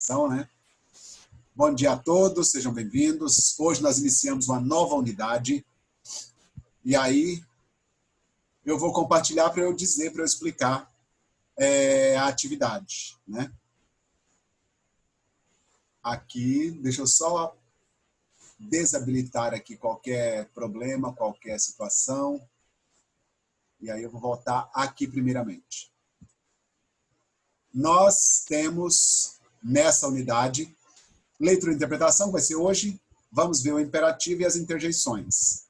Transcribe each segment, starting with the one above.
Então, né? Bom dia a todos, sejam bem-vindos. Hoje nós iniciamos uma nova unidade. E aí, eu vou compartilhar para eu dizer, para eu explicar a atividade, né? Aqui, deixa eu só desabilitar aqui qualquer problema, qualquer situação. E aí eu vou voltar aqui primeiramente. Nós temos nessa unidade leitura e interpretação, vai ser hoje. Vamos ver o imperativo e as interjeições.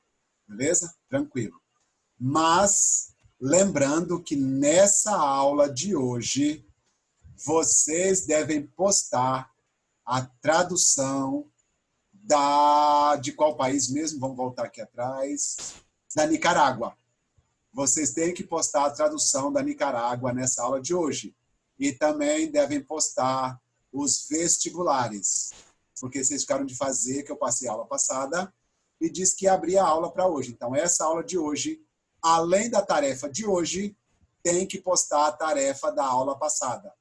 Beleza? Tranquilo. Mas, lembrando que nessa aula de hoje, vocês devem postar a tradução de qual país mesmo? Vamos voltar aqui atrás. Da Nicarágua. Vocês têm que postar a tradução da Nicarágua nessa aula de hoje. E também devem postar os vestibulares, porque vocês ficaram de fazer, que eu passei a aula passada, e disse que ia abrir a aula para hoje. Então, essa aula de hoje, além da tarefa de hoje, tem que postar a tarefa da aula passada.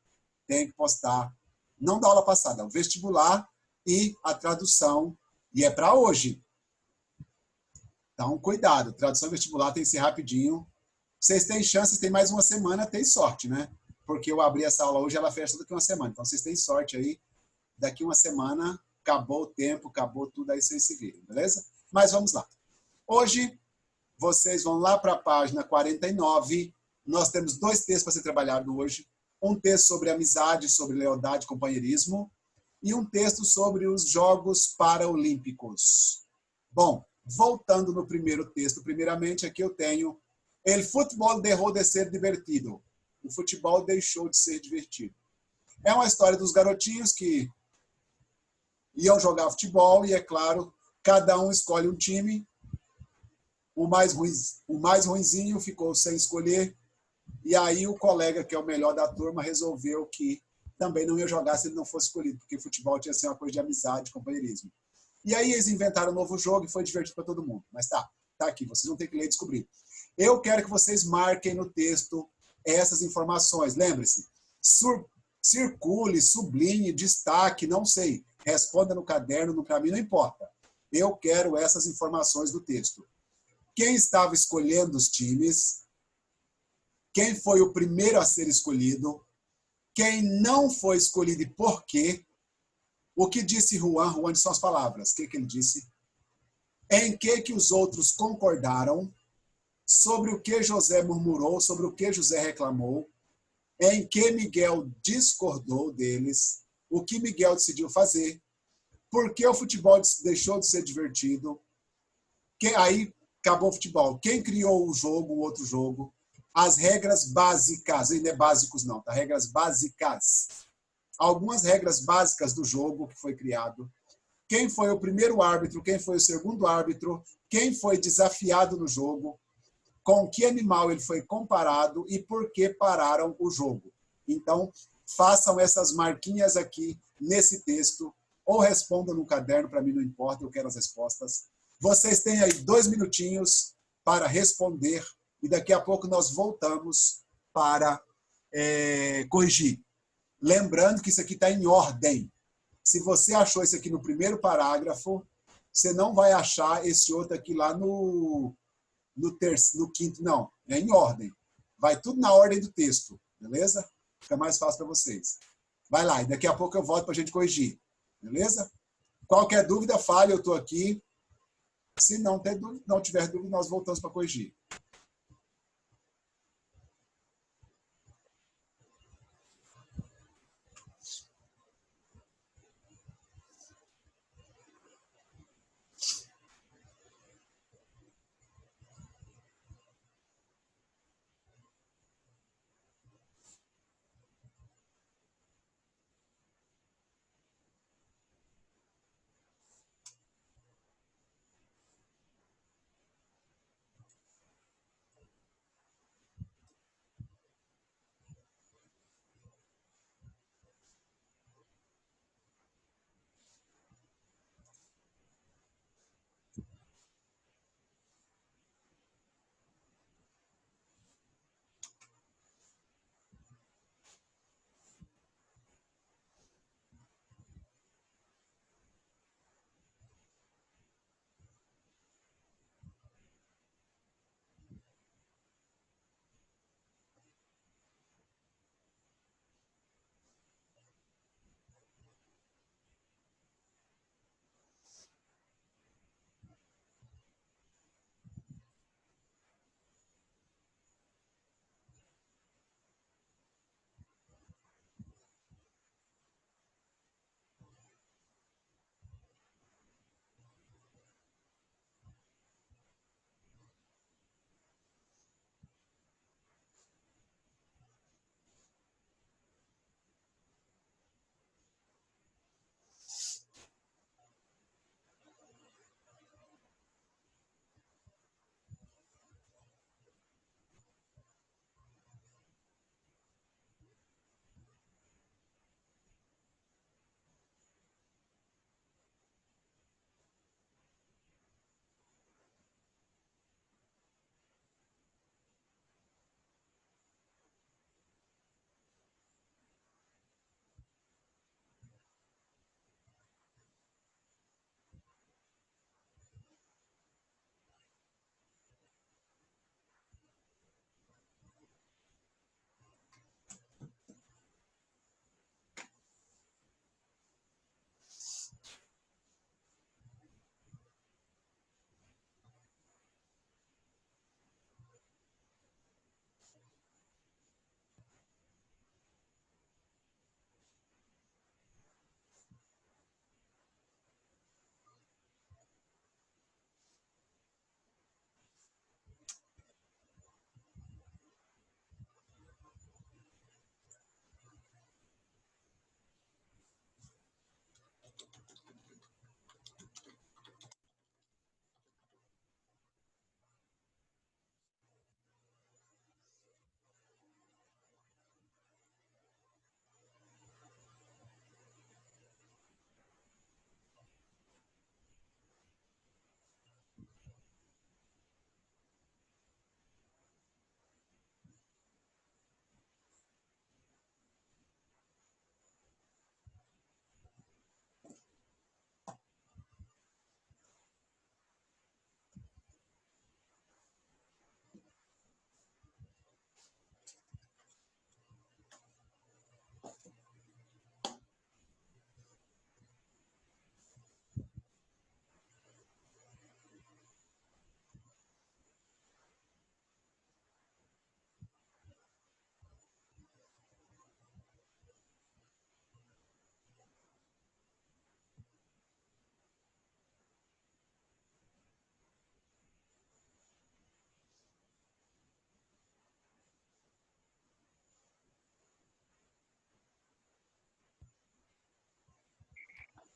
Tem que postar, não da aula passada, o vestibular e a tradução, e é para hoje. Então, cuidado, tradução vestibular tem que ser rapidinho. Vocês têm chances, tem mais uma semana, tem sorte, né? Porque eu abri essa aula hoje, ela fecha daqui uma semana. Então, vocês têm sorte aí. Daqui uma semana, acabou o tempo, acabou tudo, aí vocês se viram, beleza? Mas vamos lá. Hoje, vocês vão lá para a página 49. Nós temos dois textos para ser trabalhado hoje. Um texto sobre amizade, sobre lealdade e companheirismo. E um texto sobre os Jogos Paralímpicos. Bom, voltando no primeiro texto, primeiramente, aqui eu tenho El fútbol dejó de ser divertido. O futebol deixou de ser divertido. É uma história dos garotinhos que iam jogar futebol e, é claro, cada um escolhe um time. O mais ruinzinho ficou sem escolher. E aí o colega, que é o melhor da turma, resolveu que também não ia jogar se ele não fosse escolhido, porque futebol tinha que ser uma coisa de amizade, companheirismo. E aí eles inventaram um novo jogo e foi divertido para todo mundo. Mas tá aqui, vocês vão ter que ler e descobrir. Eu quero que vocês marquem no texto essas informações. Lembre-se, circule, sublinhe, destaque, não sei. Responda no caderno, para mim não importa. Eu quero essas informações do texto. Quem estava escolhendo os times? Quem foi o primeiro a ser escolhido? Quem não foi escolhido e por quê? O que disse Juan? Juan são as palavras. O que ele disse? Em que os outros concordaram? Sobre o que José murmurou? Sobre o que José reclamou? Em que Miguel discordou deles? O que Miguel decidiu fazer? Por que o futebol deixou de ser divertido? Aí acabou o futebol. Quem criou o jogo, o outro jogo? As regras básicas, e não é básicos não, tá? Regras básicas. Algumas regras básicas do jogo que foi criado. Quem foi o primeiro árbitro, quem foi o segundo árbitro, quem foi desafiado no jogo, com que animal ele foi comparado e por que pararam o jogo. Então, façam essas marquinhas aqui nesse texto ou respondam no caderno, para mim não importa, eu quero as respostas. Vocês têm aí 2 minutinhos para responder e daqui a pouco nós voltamos para corrigir. Lembrando que isso aqui está em ordem. Se você achou isso aqui no primeiro parágrafo, você não vai achar esse outro aqui lá no quinto, não. É em ordem. Vai tudo na ordem do texto, beleza? Fica mais fácil para vocês. Vai lá, e daqui a pouco eu volto para a gente corrigir, beleza? Qualquer dúvida, fale, eu estou aqui. Se não tiver dúvida, nós voltamos para corrigir.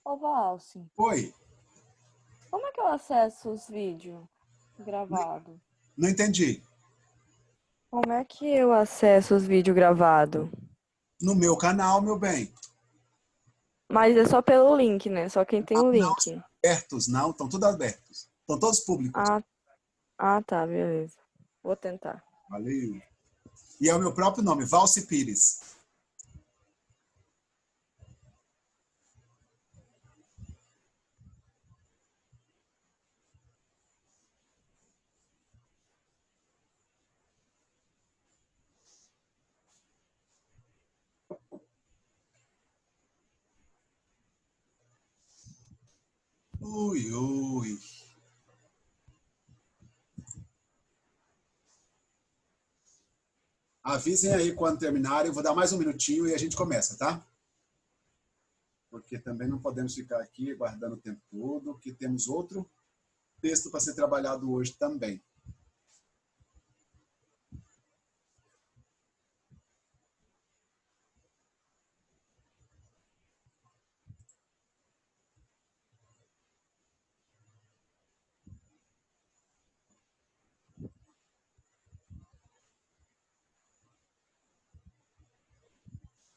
Ô, Valci, Oi, como é que eu acesso os vídeos gravados? não entendi. Como é que eu acesso os vídeos gravados? No meu canal, meu bem. Mas é só pelo link, né? Só quem tem o Não, link. abertos, não, estão todos abertos. Estão todos públicos. Ah, tá, beleza. Vou tentar. Valeu. E é o meu próprio nome, Valci Pires. Ui, ui. Avisem aí quando terminarem, eu vou dar mais um minutinho e a gente começa, tá? Porque também não podemos ficar aqui guardando o tempo todo, que temos outro texto para ser trabalhado hoje também.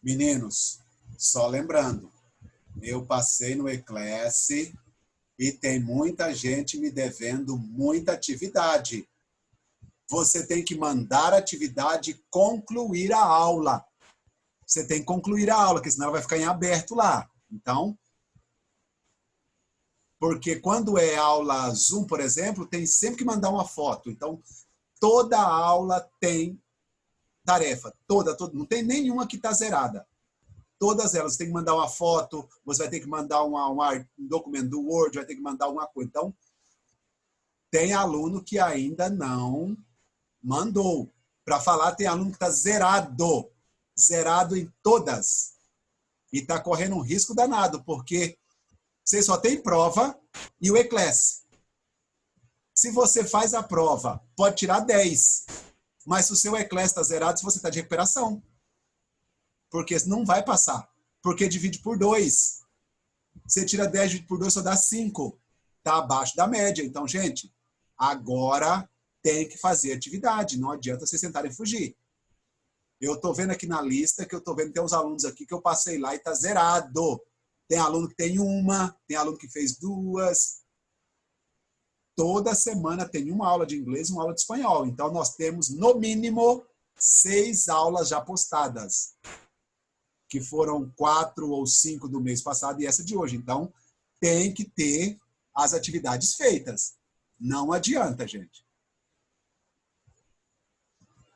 Meninos, só lembrando, eu passei no Eclasse e tem muita gente me devendo muita atividade. Você tem que mandar a atividade e concluir a aula. Você tem que concluir a aula, porque senão ela vai ficar em aberto lá. Então, porque quando é aula Zoom, por exemplo, tem sempre que mandar uma foto. Então, toda aula tem tarefa. Toda. Não tem nenhuma que está zerada. Todas elas. Você tem que mandar uma foto, você vai ter que mandar um documento do Word, vai ter que mandar alguma coisa. Então, tem aluno que ainda não mandou. Para falar, tem aluno que está zerado. Zerado em todas. E está correndo um risco danado, porque você só tem prova e o Eclasse. Se você faz a prova, pode tirar 10. Mas se o seu Eclasse está zerado, se você está de recuperação. Porque não vai passar. Porque divide por 2. Você tira 10, divide por 2, só dá 5. Está abaixo da média. Então, gente, agora tem que fazer atividade. Não adianta vocês tentarem fugir. Eu estou vendo aqui na lista, que eu estou vendo, tem uns alunos aqui que eu passei lá e está zerado. Tem aluno que tem uma, tem aluno que fez 2. Toda semana tem uma aula de inglês e uma aula de espanhol. Então, nós temos, no mínimo, 6 aulas já postadas, que foram 4 ou 5 do mês passado e essa de hoje. Então, tem que ter as atividades feitas. Não adianta, gente.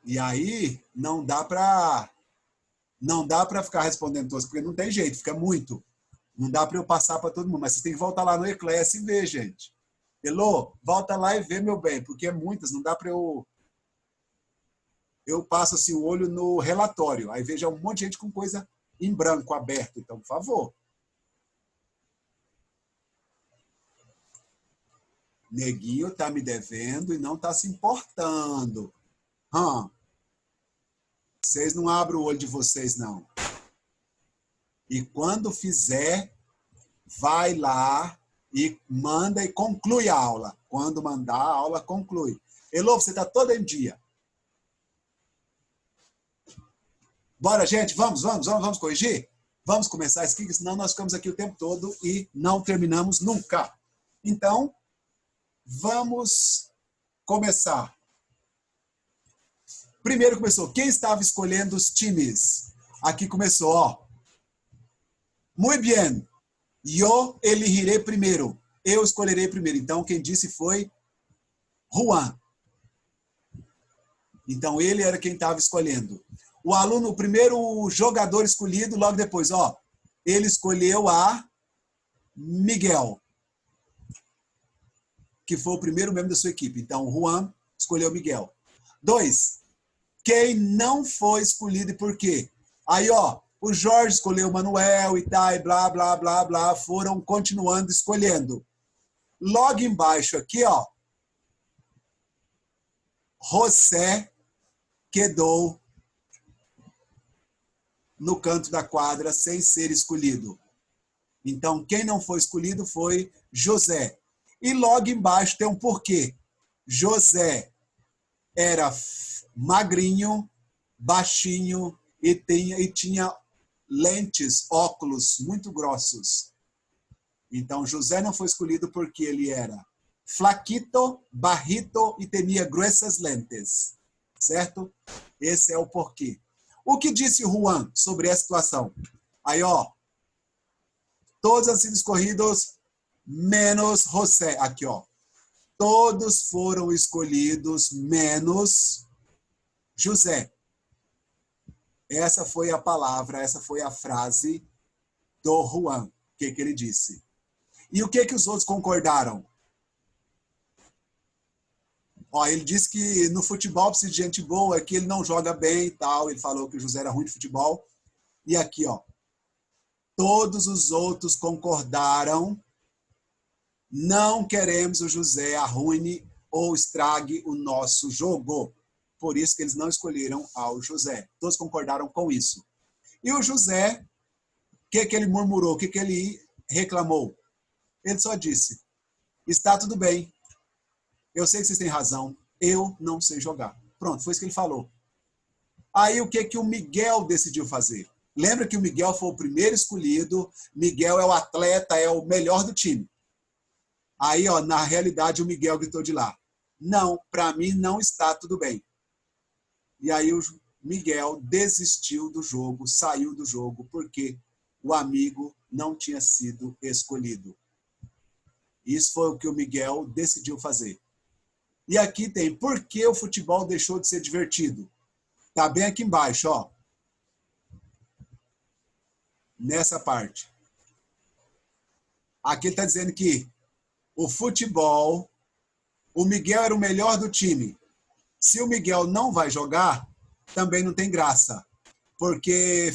E aí, não dá para ficar respondendo todas, porque não tem jeito, fica muito. Não dá para eu passar para todo mundo, mas vocês têm que voltar lá no Eclasse e ver, gente. Elô, volta lá e vê, meu bem, porque é muitas, não dá para eu... Eu passo assim, o olho no relatório, aí vejo um monte de gente com coisa em branco, aberto. Então, por favor. Neguinho tá me devendo e não tá se importando. Vocês não abrem o olho de vocês, não. E quando fizer, vai lá e manda e conclui a aula. Quando mandar, a aula conclui. Elô, você está todo em dia. Bora, gente, vamos corrigir? Vamos começar isso aqui, senão nós ficamos aqui o tempo todo e não terminamos nunca. Então, vamos começar. Primeiro começou, quem estava escolhendo os times? Aqui começou, ó. Muy bien. Yo elegiré primeiro. Eu escolherei primeiro. Então, quem disse foi Juan. Então, ele era quem estava escolhendo. O aluno, o primeiro jogador escolhido, logo depois, ó, ele escolheu a Miguel, que foi o primeiro membro da sua equipe. Então, o Juan escolheu Miguel. 2. Quem não foi escolhido e por quê? Aí, ó, o Jorge escolheu o Manuel e tal, e blá, blá, blá, blá, foram continuando escolhendo. Logo embaixo aqui, ó, José quedou no canto da quadra sem ser escolhido. Então, quem não foi escolhido foi José. E logo embaixo tem um porquê. José era magrinho, baixinho e tinha lentes, óculos muito grossos. Então, José não foi escolhido porque ele era flaquito, bajito e tinha gruesas lentes. Certo? Esse é o porquê. O que disse Juan sobre essa situação? Aí, ó, todos han sido escolhidos, menos José. Aqui, ó. Todos foram escolhidos, menos José. Essa foi a palavra, essa foi a frase do Juan. O que ele disse? E o que os outros concordaram? Ó, ele disse que no futebol precisa de gente boa, que ele não joga bem e tal. Ele falou que o José era ruim de futebol. E aqui, ó, todos os outros concordaram. Não queremos o José arruine ou estrague o nosso jogo. Por isso que eles não escolheram ao José. Todos concordaram com isso. E o José, o que ele murmurou? O que ele reclamou? Ele só disse, está tudo bem. Eu sei que vocês têm razão. Eu não sei jogar. Pronto, foi isso que ele falou. Aí o que o Miguel decidiu fazer? Lembra que o Miguel foi o primeiro escolhido. Miguel é o atleta, é o melhor do time. Aí, ó, na realidade, o Miguel gritou de lá. Não, para mim não está tudo bem. E aí o Miguel desistiu do jogo, saiu do jogo, porque o amigo não tinha sido escolhido. Isso foi o que o Miguel decidiu fazer. E aqui tem, por que o futebol deixou de ser divertido? Tá bem aqui embaixo, ó. Nessa parte. Aqui ele está dizendo que o futebol, o Miguel era o melhor do time. Se o Miguel não vai jogar, também não tem graça. Porque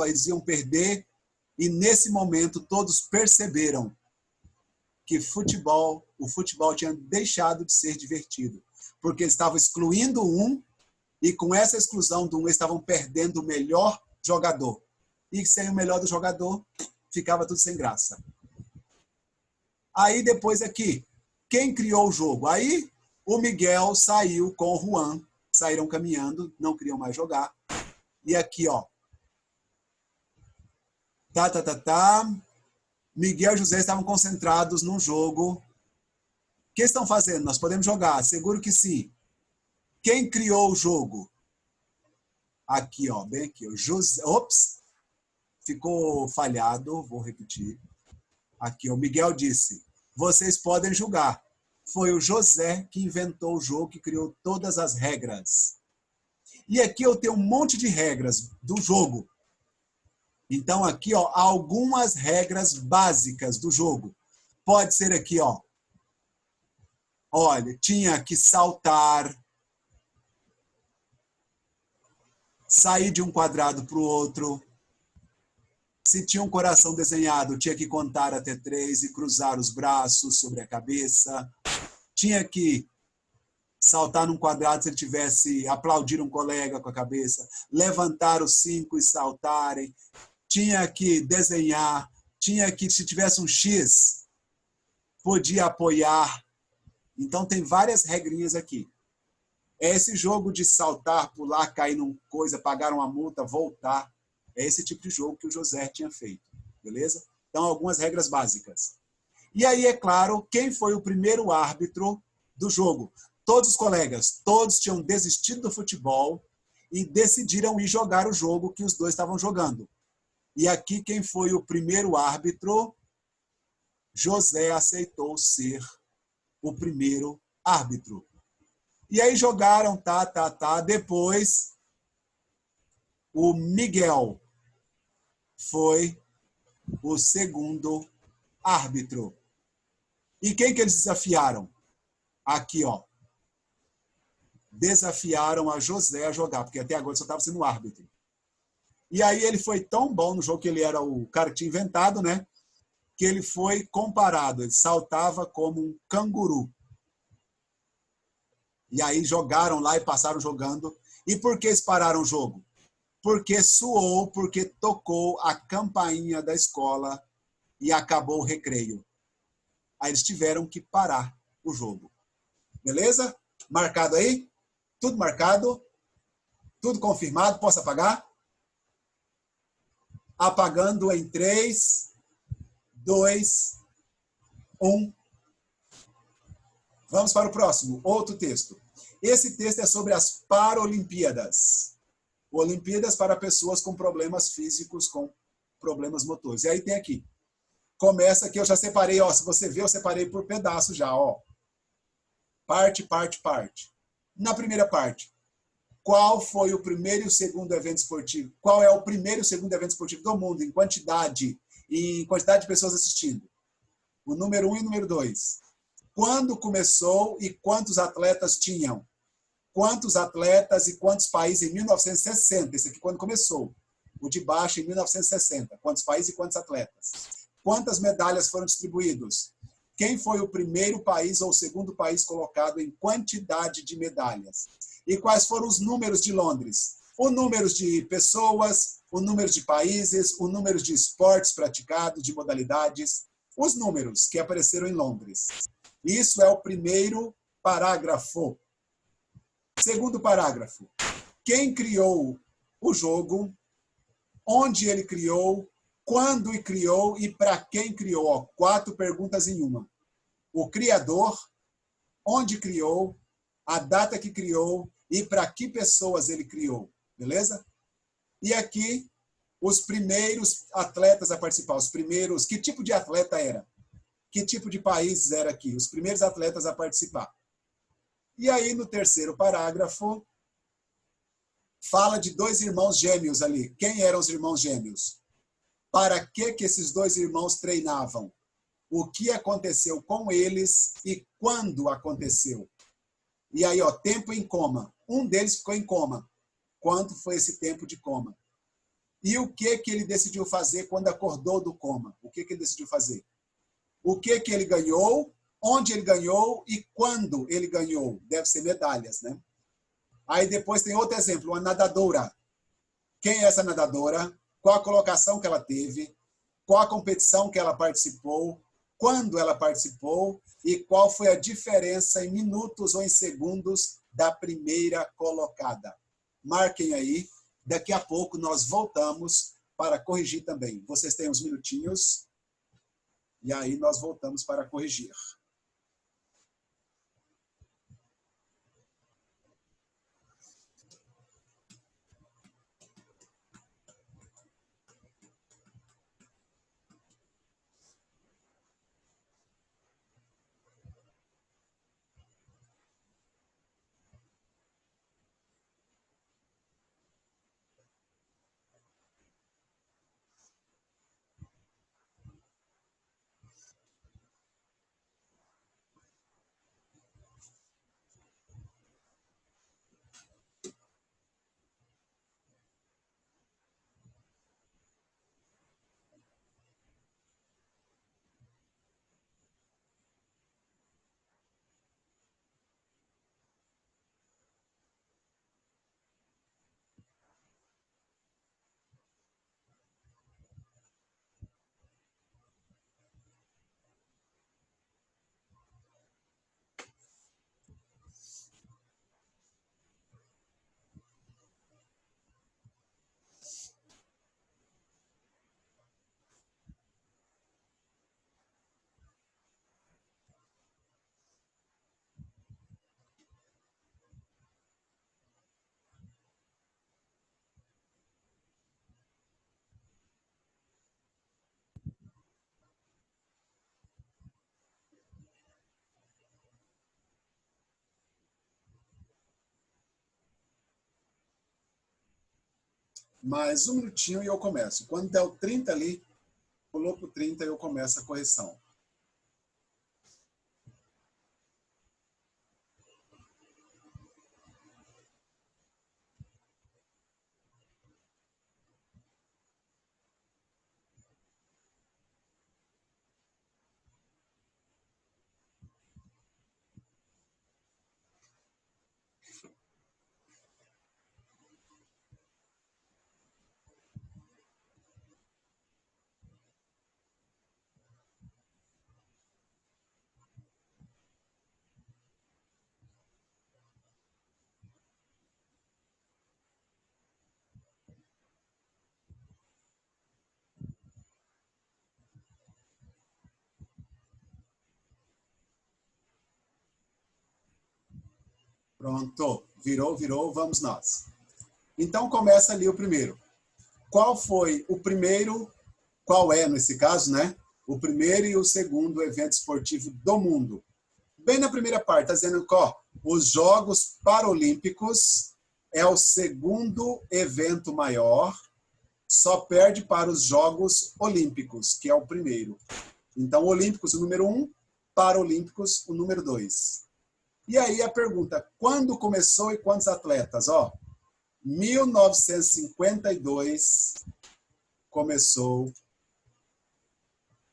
eles iam perder, e nesse momento todos perceberam que o futebol tinha deixado de ser divertido. Porque eles estavam excluindo um, e com essa exclusão do um, eles estavam perdendo o melhor jogador. E sem o melhor do jogador, ficava tudo sem graça. Aí depois aqui, quem criou o jogo? Aí o Miguel saiu com o Juan, saíram caminhando, não queriam mais jogar. E aqui, ó. Miguel e José estavam concentrados num jogo. O que estão fazendo? Nós podemos jogar, seguro que sim. Quem criou o jogo? Aqui, ó, bem aqui. José, ops, ficou falhado, vou repetir. Aqui, o Miguel disse, vocês podem julgar. Foi o José que inventou o jogo, que criou todas as regras. E aqui eu tenho um monte de regras do jogo. Então aqui, ó, algumas regras básicas do jogo. Pode ser aqui, ó. Olha, tinha que saltar, sair de um quadrado para o outro. Se tinha um coração desenhado, tinha que contar até 3 e cruzar os braços sobre a cabeça. Tinha que saltar num quadrado se ele tivesse, aplaudir um colega com a cabeça, levantar os 5 e saltarem. Tinha que desenhar, tinha que, se tivesse um X, podia apoiar. Então tem várias regrinhas aqui. É esse jogo de saltar, pular, cair numa coisa, pagar uma multa, voltar. É esse tipo de jogo que o José tinha feito, beleza? Então, algumas regras básicas. E aí, é claro, quem foi o primeiro árbitro do jogo? Todos os colegas, todos tinham desistido do futebol e decidiram ir jogar o jogo que os dois estavam jogando. E aqui, quem foi o primeiro árbitro? José aceitou ser o primeiro árbitro. E aí jogaram, Depois, o Miguel foi o segundo árbitro. E quem que eles desafiaram? Aqui, ó. Desafiaram a José a jogar, porque até agora só estava sendo árbitro. E aí ele foi tão bom no jogo, que ele era o cara que tinha inventado, né? Que ele foi comparado, ele saltava como um canguru. E aí jogaram lá e passaram jogando. E por que eles pararam o jogo? Porque suou, porque tocou a campainha da escola e acabou o recreio. Aí eles tiveram que parar o jogo. Beleza? Marcado aí? Tudo marcado? Tudo confirmado? Posso apagar? Apagando em 3, 2, 1. Vamos para o próximo, outro texto. Esse texto é sobre as Paralimpíadas. Olimpíadas para pessoas com problemas físicos, com problemas motores. E aí tem aqui. Começa aqui, eu já separei, ó, se você ver, eu separei por pedaço já, ó. Parte, parte, parte. Na primeira parte, qual foi o primeiro e o segundo evento esportivo? Qual é o primeiro e o segundo evento esportivo do mundo em quantidade de pessoas assistindo? O número 1 e o número 2. Quando começou e quantos atletas tinham? Quantos atletas e quantos países em 1960? Esse aqui quando começou. O de baixo em 1960. Quantos países e quantos atletas? Quantas medalhas foram distribuídas? Quem foi o primeiro país ou o segundo país colocado em quantidade de medalhas? E quais foram os números de Londres? O número de pessoas, o número de países, o número de esportes praticados, de modalidades, os números que apareceram em Londres. Isso é o primeiro parágrafo. Segundo parágrafo. Quem criou o jogo? Onde ele criou? Quando criou e para quem criou? Ó, 4 perguntas em uma. O criador, onde criou, a data que criou e para que pessoas ele criou. Beleza? E aqui, os primeiros atletas a participar. Os primeiros, que tipo de atleta era? Que tipo de países era aqui? Os primeiros atletas a participar. E aí, no terceiro parágrafo, fala de 2 irmãos gêmeos ali. Quem eram os irmãos gêmeos? Para que esses 2 irmãos treinavam? O que aconteceu com eles e quando aconteceu? E aí, ó, tempo em coma. Um deles ficou em coma. Quanto foi esse tempo de coma? E o que ele decidiu fazer quando acordou do coma? O que ele decidiu fazer? O que ele ganhou? Onde ele ganhou e quando ele ganhou? Deve ser medalhas, né? Aí depois tem outro exemplo, uma nadadora. Quem é essa nadadora? Qual a colocação que ela teve? Qual a competição que ela participou? Quando ela participou? E qual foi a diferença em minutos ou em segundos da primeira colocada? Marquem aí. Daqui a pouco nós voltamos para corrigir também. Vocês têm uns minutinhos. E aí nós voltamos para corrigir. Mais um minutinho e eu começo. Quando der o 30 ali, pulou para o 30 e eu começo a correção. Pronto. Virou, vamos nós. Então, começa ali o primeiro. Qual foi o primeiro, qual é, nesse caso, né? O primeiro e o segundo evento esportivo do mundo. Bem na primeira parte, está dizendo que os Jogos Paralímpicos é o segundo evento maior, só perde para os Jogos Olímpicos, que é o primeiro. Então, Olímpicos, o número 1, Paralímpicos, o número 2. E aí a pergunta, quando começou e quantos atletas? 1952 começou,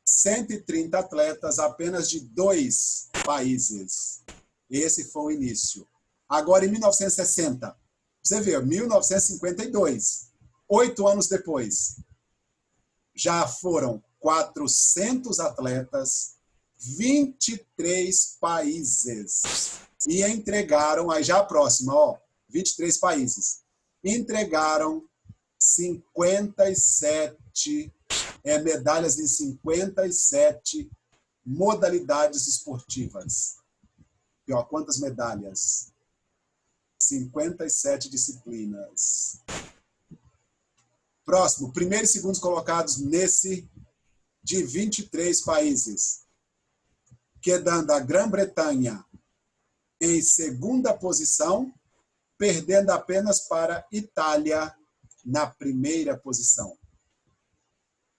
130 atletas apenas de 2 países. Esse foi o início. Agora, em 1960, você vê, 1952, 8 anos depois, já foram 400 atletas, 23 países. E entregaram, aí já a próxima, 23 países. Entregaram 57 medalhas em 57 modalidades esportivas. E, quantas medalhas? 57 disciplinas. Próximo, primeiro e segundo colocados nesse de 23 países. Quedando a Grã-Bretanha em segunda posição, perdendo apenas para Itália na primeira posição.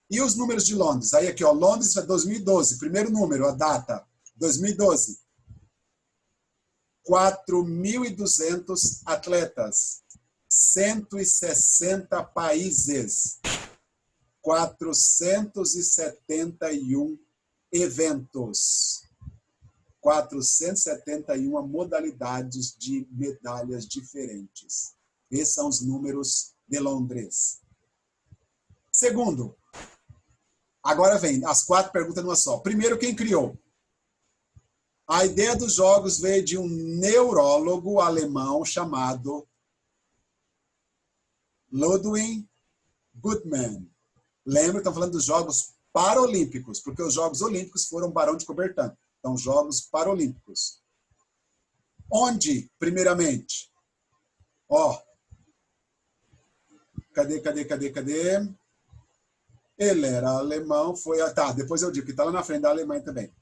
E os números de Londres? Aí aqui, Londres é 2012, primeiro número, a data, 2012. 4.200 atletas, 160 países, 471 eventos, 471 modalidades de medalhas diferentes. Esses são os números de Londres. Segundo, agora vem as 4 perguntas numa só. Primeiro, quem criou? A ideia dos jogos veio de um neurólogo alemão chamado Ludwig Guttmann. Lembra, estão falando dos Jogos Paralímpicos, porque os Jogos Olímpicos foram Barão de Coubertin. Então, Jogos Paralímpicos. Onde, primeiramente? Cadê? Ele era alemão, foi... depois eu digo que está lá na frente da Alemanha também.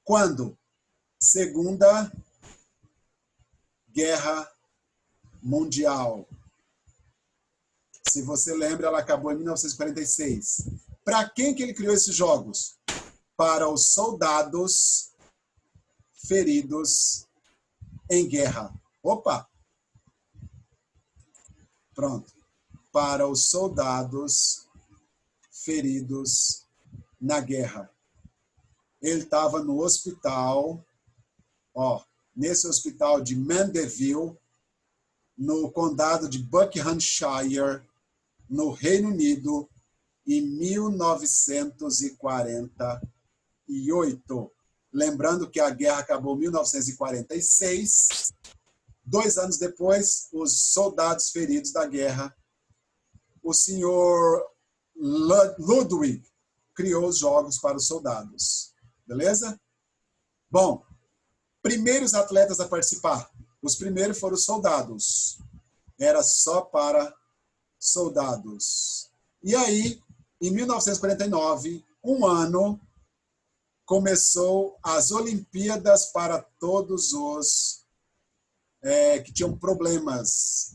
Quando? Segunda Guerra Mundial. Se você lembra, ela acabou em 1946. Para quem que ele criou esses jogos? Para os soldados feridos em guerra. Opa! Pronto. Para os soldados feridos na guerra. Ele estava no hospital, nesse hospital de Mandeville, no condado de Buckinghamshire, no Reino Unido, em 1948. Lembrando que a guerra acabou em 1946. 2 anos depois, os soldados feridos da guerra, o senhor Ludwig criou os jogos para os soldados. Beleza? Bom, primeiros atletas a participar. Os primeiros foram os soldados. Era só para soldados. E aí, em 1949, um ano, começou as Olimpíadas para todos os que tinham problemas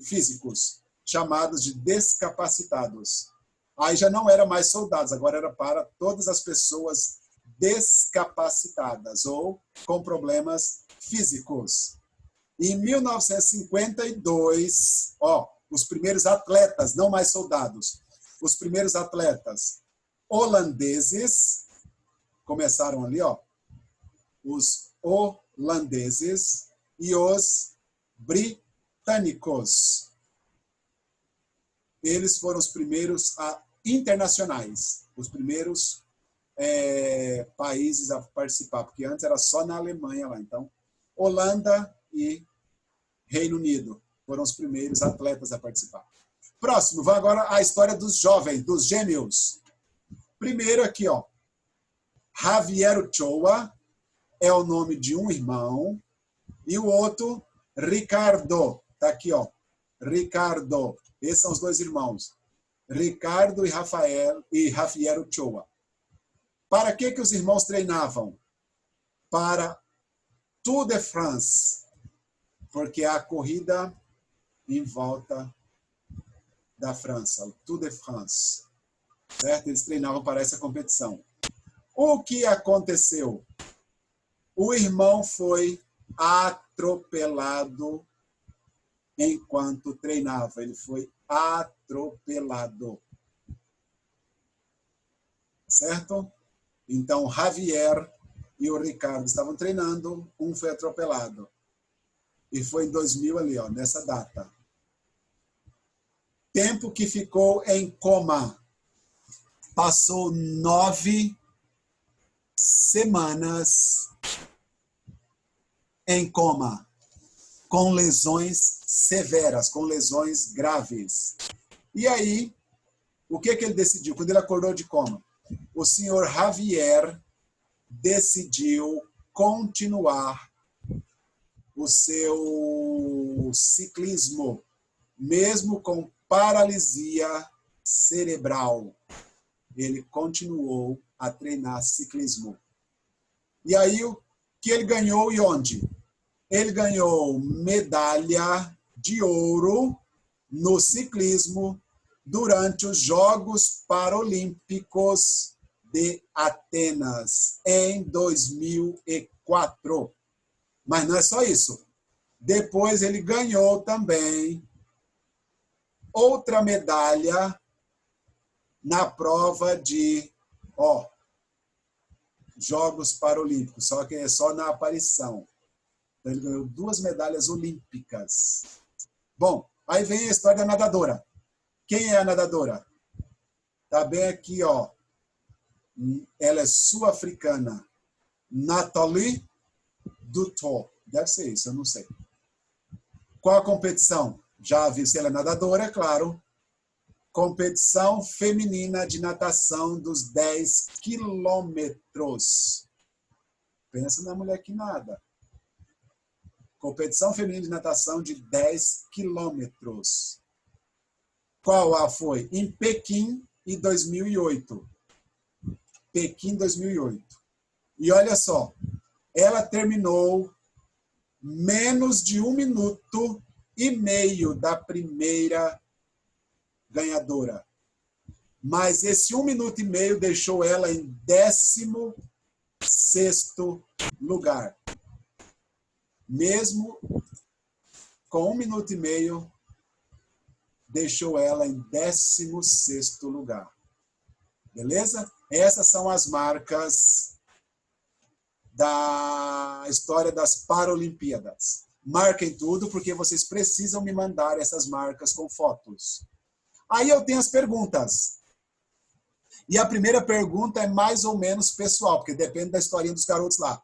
físicos, chamados de descapacitados. Aí já não era mais soldados, agora era para todas as pessoas descapacitadas ou com problemas físicos. Em 1952, os primeiros atletas, não mais soldados, os primeiros atletas holandeses começaram ali, os holandeses e os britânicos. Eles foram os primeiros internacionais, os primeiros países a participar, porque antes era só na Alemanha lá. Então, Holanda e Reino Unido foram os primeiros atletas a participar. Próximo, vai agora a história dos jovens, dos gêmeos. Primeiro aqui, Javier Ochoa é o nome de um irmão E o outro, Ricardo. Está aqui, ó. Ricardo. Esses são os dois irmãos. Ricardo e Javier Ochoa. Para que os irmãos treinavam? Para Tour de France. Porque é a corrida em volta da França, o Tour de France. Certo? Eles treinavam para essa competição. O que aconteceu? O irmão foi atropelado enquanto treinava. Ele foi atropelado. Certo? Então, Javier e o Ricardo estavam treinando, um foi atropelado. E foi em 2000 ali, ó, nessa data. Tempo que ficou em coma. Passou 9 semanas em coma, com lesões severas, com lesões graves. E aí, o que ele decidiu? Quando ele acordou de coma, o senhor Javier decidiu continuar o seu ciclismo, mesmo com paralisia cerebral. Ele continuou a treinar ciclismo. E aí, o que ele ganhou e onde? Ele ganhou medalha de ouro no ciclismo durante os Jogos Paralímpicos de Atenas, em 2004. Mas não é só isso. Depois ele ganhou também outra medalha na prova de Jogos Paralímpicos, só que é só na aparição. Então ele ganhou 2 medalhas olímpicas. Bom, aí vem a história da nadadora. Quem é a nadadora? Tá bem aqui, ó. Ela é sul-africana. Nathalie Dutoit. Deve ser isso, eu não sei. Qual a competição? Já vi se ela é nadadora, é claro. Competição feminina de natação dos 10 quilômetros. Pensa na mulher que nada. Competição feminina de natação de 10 quilômetros. Qual a foi? Em Pequim, em 2008. Pequim, 2008. E olha só, ela terminou menos de 1 minuto e meio da primeira ganhadora. Mas esse 1 minuto e meio deixou ela em 16º lugar. Mesmo com 1 minuto e meio, deixou ela em 16º lugar. Beleza? Essas são as marcas da história das Paralimpíadas. Marquem tudo, porque vocês precisam me mandar essas marcas com fotos. Aí eu tenho as perguntas. E a primeira pergunta é mais ou menos pessoal, porque depende da historinha dos garotos lá.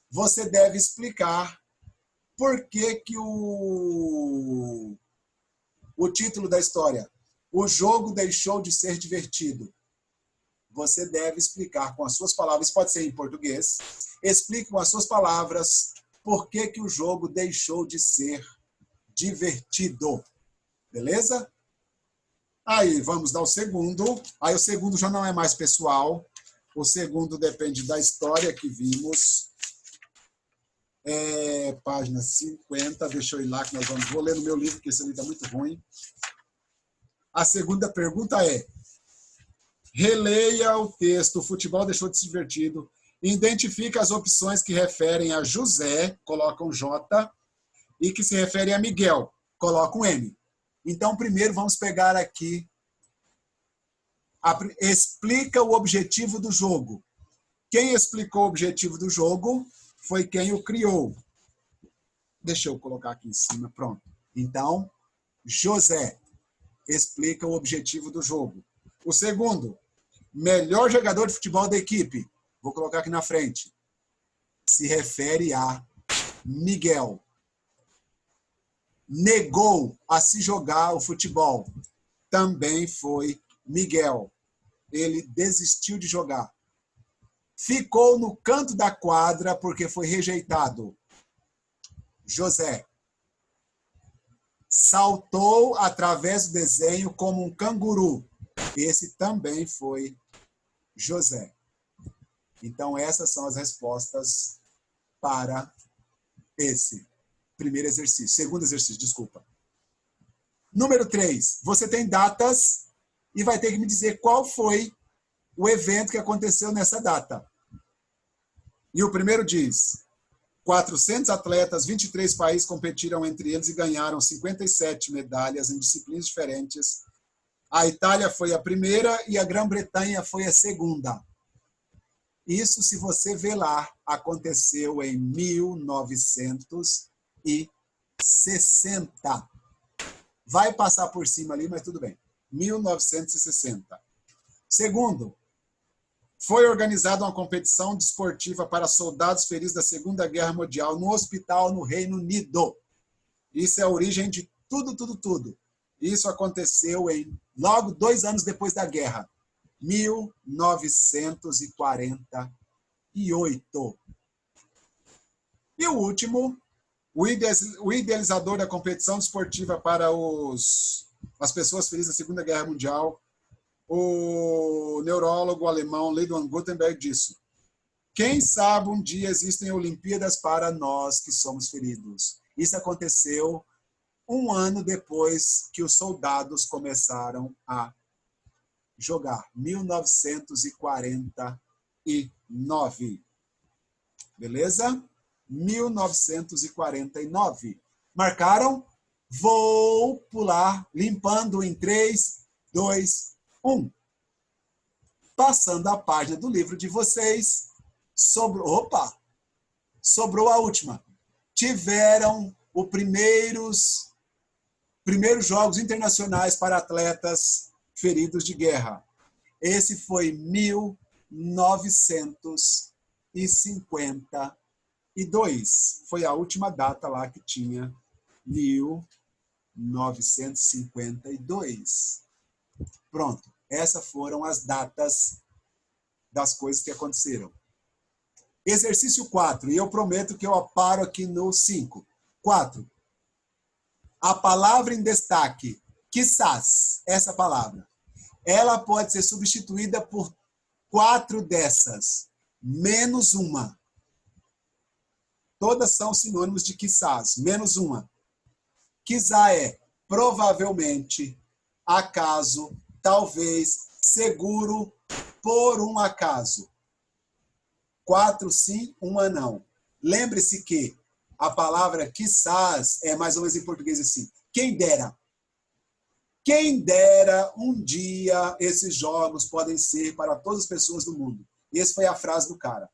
Você deve explicar por que o título da história, o jogo deixou de ser divertido. Você deve explicar com as suas palavras, pode ser em português, explique com as suas palavras por que o jogo deixou de ser divertido. Beleza? Aí, vamos dar o segundo. Aí, o segundo já não é mais pessoal. O segundo depende da história que vimos. Página 50. Deixa eu ir lá, que nós vamos. Vou ler no meu livro, porque esse livro está muito ruim. A segunda pergunta é: releia o texto. O futebol deixou de ser divertido. Identifica as opções que referem a José, coloca um J, e que se referem a Miguel, coloca um M. Então, primeiro, vamos pegar aqui, explica o objetivo do jogo. Quem explicou o objetivo do jogo foi quem o criou. Deixa eu colocar aqui em cima, pronto. Então, José explica o objetivo do jogo. O segundo, melhor jogador de futebol da equipe, vou colocar aqui na frente, se refere a Miguel. Negou a se jogar o futebol, também foi Miguel. Ele desistiu de jogar. Ficou no canto da quadra porque foi rejeitado. José. Saltou através do desenho como um canguru. Esse também foi José. Então, essas são as respostas para esse primeiro exercício. Segundo exercício, desculpa. Número 3. Você tem datas e vai ter que me dizer qual foi o evento que aconteceu nessa data. E o primeiro diz: 400 atletas, 23 países competiram entre eles e ganharam 57 medalhas em disciplinas diferentes. A Itália foi a primeira e a Grã-Bretanha foi a segunda. Isso, se você ver lá, aconteceu em 1960. Vai passar por cima ali, mas tudo bem. 1960. Segundo, foi organizada uma competição desportiva para soldados feridos da Segunda Guerra Mundial no hospital no Reino Unido. Isso é a origem de tudo. Isso aconteceu logo 2 anos depois da guerra, 1948. E o último, o idealizador da competição desportiva para as pessoas feridas da Segunda Guerra Mundial, o neurólogo alemão Leon Gutenberg disse: quem sabe um dia existem Olimpíadas para nós que somos feridos. Isso aconteceu 1 ano depois que os soldados começaram a jogar, 1949. Beleza? 1949. Marcaram? Vou pular, limpando em 3, 2, 1. Passando a página do livro de vocês, sobrou a última. Tiveram os primeiros Jogos Internacionais para Atletas Feridos de Guerra. Esse foi 1952. Foi a última data lá que tinha 1952. Pronto. Essas foram as datas das coisas que aconteceram. Exercício 4. E eu prometo que eu paro aqui no 5. 4. A palavra em destaque, quizás, essa palavra, ela pode ser substituída por 4 dessas, menos uma. Todas são sinônimos de quizás, menos uma. Quizá é provavelmente, acaso, talvez, seguro, por um acaso. 4 sim, uma não. Lembre-se que a palavra quizás é mais ou menos em português assim: quem dera. Quem dera um dia esses jogos podem ser para todas as pessoas do mundo. Essa foi a frase do cara.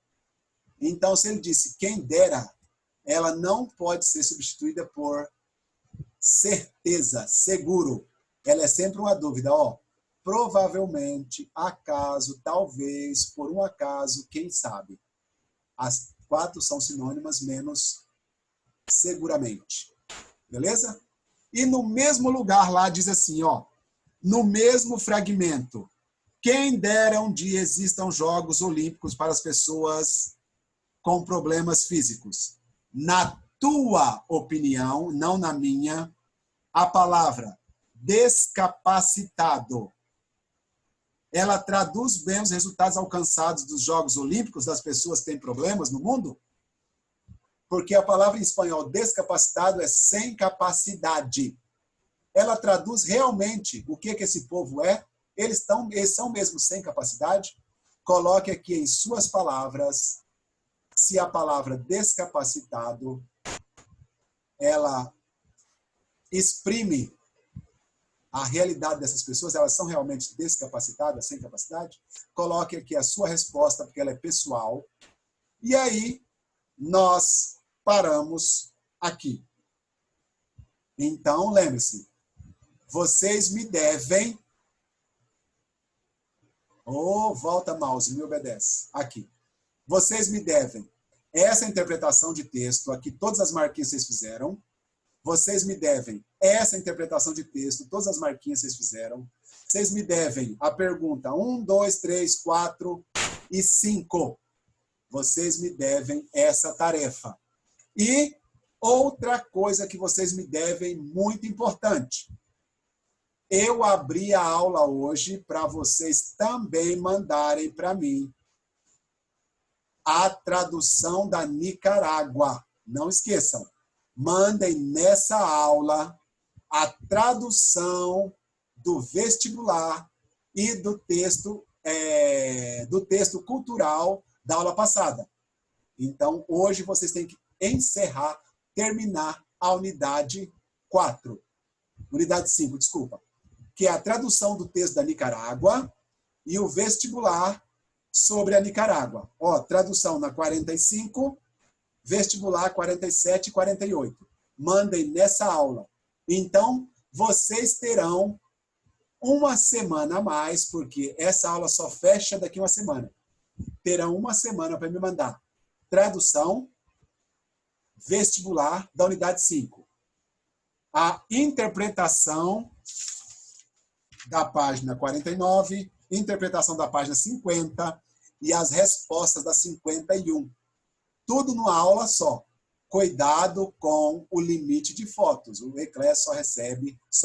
Então, se ele disse quem dera, ela não pode ser substituída por certeza, seguro. Ela é sempre uma dúvida. Provavelmente, acaso, talvez, por um acaso, quem sabe. As 4 são sinônimas, menos seguramente. Beleza? E no mesmo lugar lá diz assim, no mesmo fragmento: quem dera um dia existam Jogos Olímpicos para as pessoas com problemas físicos. Na tua opinião, não na minha, a palavra descapacitado, ela traduz bem os resultados alcançados dos Jogos Olímpicos das pessoas que têm problemas no mundo? Porque a palavra em espanhol descapacitado é sem capacidade. Ela traduz realmente o que esse povo é. Eles são mesmo sem capacidade? Coloque aqui em suas palavras se a palavra descapacitado ela exprime a realidade dessas pessoas. Elas são realmente descapacitadas, sem capacidade? Coloque aqui a sua resposta, porque ela é pessoal. E aí, nós paramos aqui. Então, lembre-se, vocês me devem... volta mouse, me obedece. Aqui. Vocês me devem essa interpretação de texto, aqui todas as marquinhas vocês fizeram. Vocês me devem essa interpretação de texto, todas as marquinhas vocês fizeram. Vocês me devem a pergunta 1, 2, 3, 4 e 5. Vocês me devem essa tarefa. E Outra coisa que vocês me devem, muito importante. Eu abri a aula hoje para vocês também mandarem para mim a tradução da Nicarágua. Não esqueçam, mandem nessa aula a tradução do vestibular e do texto cultural da aula passada. Então, hoje vocês têm que terminar a unidade 4. Unidade 5, desculpa. Que é a tradução do texto da Nicarágua e o vestibular sobre a Nicarágua. Ó, tradução na 45, vestibular 47 e 48. Mandem nessa aula. Então, vocês terão uma semana a mais, porque essa aula só fecha daqui uma semana. Terão uma semana para me mandar tradução, vestibular da unidade 5. A interpretação da página 49, interpretação da página 50 e as respostas da 51. Tudo numa aula só. Cuidado com o limite de fotos. O Eclair só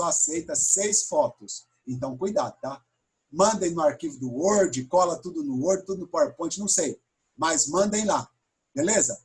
aceita 6 fotos. Então, cuidado, tá? Mandem no arquivo do Word, cola tudo no Word, tudo no PowerPoint, não sei. Mas mandem lá, beleza?